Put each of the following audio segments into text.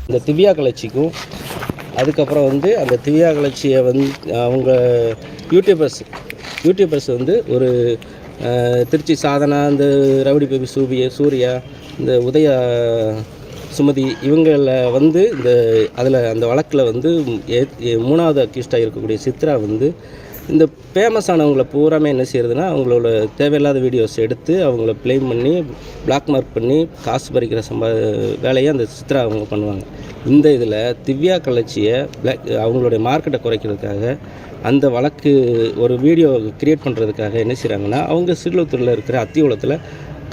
இந்த திவ்யா கலர்ச்சிக்கும் அதுக்கப்புறம் வந்து அந்த திவ்யா கலர்ச்சியை வந்து அவங்க யூடியூபர்ஸ் வந்து ஒரு திருச்சி சாதனா, இந்த ரவுடி பேபி சூர்யா, இந்த உதயா சுமதி இவங்கள வந்து அதில் அந்த வழக்கில் வந்து 3வது அக்யூஸ்டாக இருக்கக்கூடிய சித்ரா வந்து இந்த ஃபேமஸானவங்களை பூராமே என்ன செய்கிறதுனா அவங்களோட தேவையில்லாத வீடியோஸ் எடுத்து அவங்கள ப்ளேம் பண்ணி பிளாக் மார்க் பண்ணி காசு பறிக்கிற வேலையை அந்த சித்ரா அவங்க பண்ணுவாங்க. இந்த இதில் திவ்யா கலர்ச்சியை அவங்களுடைய மார்க்கெட்டை குறைக்கிறதுக்காக அந்த வழக்கு ஒரு வீடியோ க்ரியேட் பண்ணுறதுக்காக என்ன செய்கிறாங்கன்னா, அவங்க சிறுவத்தூரில் இருக்கிற அத்தியோளத்தில்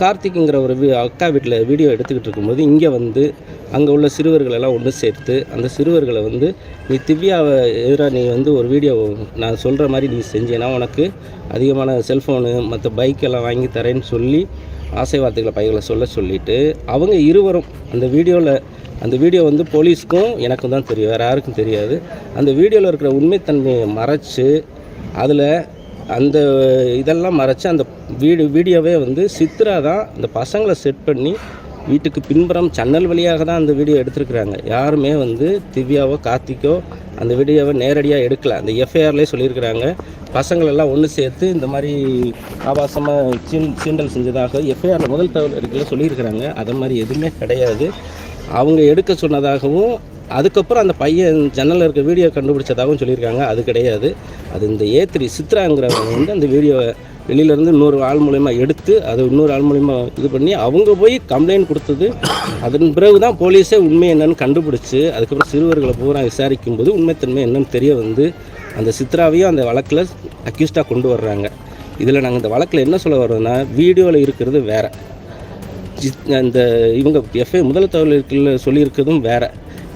கார்த்திக்குங்கிற ஒரு அக்கா வீட்டில் வீடியோ எடுத்துக்கிட்டு இருக்கும்போது இங்கே வந்து அங்கே உள்ள சிறுவர்களெல்லாம் ஒன்று சேர்த்து அந்த சிறுவர்களை வந்து நீ திவ்யாவை எதிராக நீ வந்து ஒரு வீடியோ நான் சொல்கிற மாதிரி நீ செஞ்சேன்னா உனக்கு அதிகமான செல்ஃபோனு மற்ற பைக்கெல்லாம் வாங்கி தரேன்னு சொல்லி ஆசை வார்த்தைகளை பைகளை சொல்லிவிட்டு அவங்க இருவரும் அந்த வீடியோ வந்து போலீஸ்க்கும் எனக்கும் தான் தெரியும், வேறு யாருக்கும் தெரியாது. அந்த வீடியோவில் இருக்கிற உண்மைத்தன்மையை மறைச்சு அதில் அந்த இதெல்லாம் மறைச்சு அந்த வீடியோவே வந்து சித்ரா தான் அந்த பசங்களை செட் பண்ணி வீட்டுக்கு பின்புறம் சன்னல் வழியாக தான் அந்த வீடியோ எடுத்துருக்குறாங்க. யாருமே வந்து திவ்யாவோ கார்த்திக்கோ அந்த வீடியோவை நேரடியாக எடுக்கலை. அந்த எஃப்ஐஆர்லேயே சொல்லியிருக்கிறாங்க, பசங்களெல்லாம் ஒன்று சேர்த்து இந்த மாதிரி ஆபாசமாக சீண்டல் செஞ்சதாக எஃப்ஐஆரில் முதல் தகவல் அறிக்கையில் சொல்லியிருக்கிறாங்க. அது மாதிரி எதுவுமே கிடையாது. அவங்க எடுக்க சொன்னதாகவும் அதுக்கப்புறம் அந்த பையன் ஜன்னலில் இருக்க வீடியோ கண்டுபிடிச்சதாகவும் சொல்லியிருக்காங்க. அது கிடையாது. அது இந்த A3 சித்ராங்கிறவங்க வந்து அந்த வீடியோவை வெளியிலேருந்து இன்னொரு ஆள் மூலயமா எடுத்து அதை இன்னொரு ஆள் மூலயமா இது பண்ணி அவங்க போய் கம்ப்ளைண்ட் கொடுத்தது. அதன் பிறகு தான் போலீஸே உண்மை என்னன்னு கண்டுபிடிச்சி அதுக்கப்புறம் சிறுவர்களை பூரா விசாரிக்கும் போது உண்மைத்தன்மை என்னன்னு தெரிய வந்து அந்த சித்ராவையும் அந்த வழக்கில் அக்யூஸ்டாக கொண்டு வர்றாங்க. இதில் நாங்கள் இந்த வழக்கில் என்ன சொல்ல வர்றோம்னா, வீடியோவில் இருக்கிறது வேறு, அந்த இவங்க முதல் தகவல் சொல்லியிருக்கிறதும் வேறு.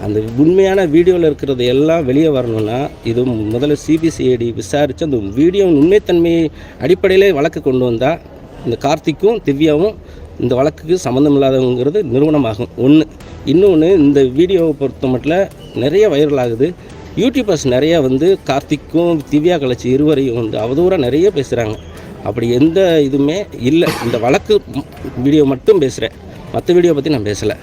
அந்த உண்மையான வீடியோவில் இருக்கிறது எல்லாம் வெளியே வரணும்னா இது முதல்ல சிபிசிஐடி விசாரித்து அந்த வீடியோவின் உண்மைத்தன்மையை அடிப்படையிலே வழக்கு கொண்டு வந்தால் இந்த கார்த்திக்கும் திவ்யாவும் இந்த வழக்குக்கு சம்மந்தம் இல்லாதவங்கிறது நிறுவனமாகும். இன்னொன்று இந்த வீடியோவை பொறுத்த மட்டும் நிறைய வைரல் ஆகுது. யூடியூபர்ஸ் நிறையா வந்து கார்த்திக்கும் திவ்யா கலர்ச்சி இருவரையும் வந்து அவதூறாக நிறைய பேசுகிறாங்க. அப்படி எந்த இதுவுமே இல்லை. இந்த வழக்கு வீடியோ மட்டும் பேசுகிறேன், மற்ற வீடியோ பற்றி நான் பேசலை.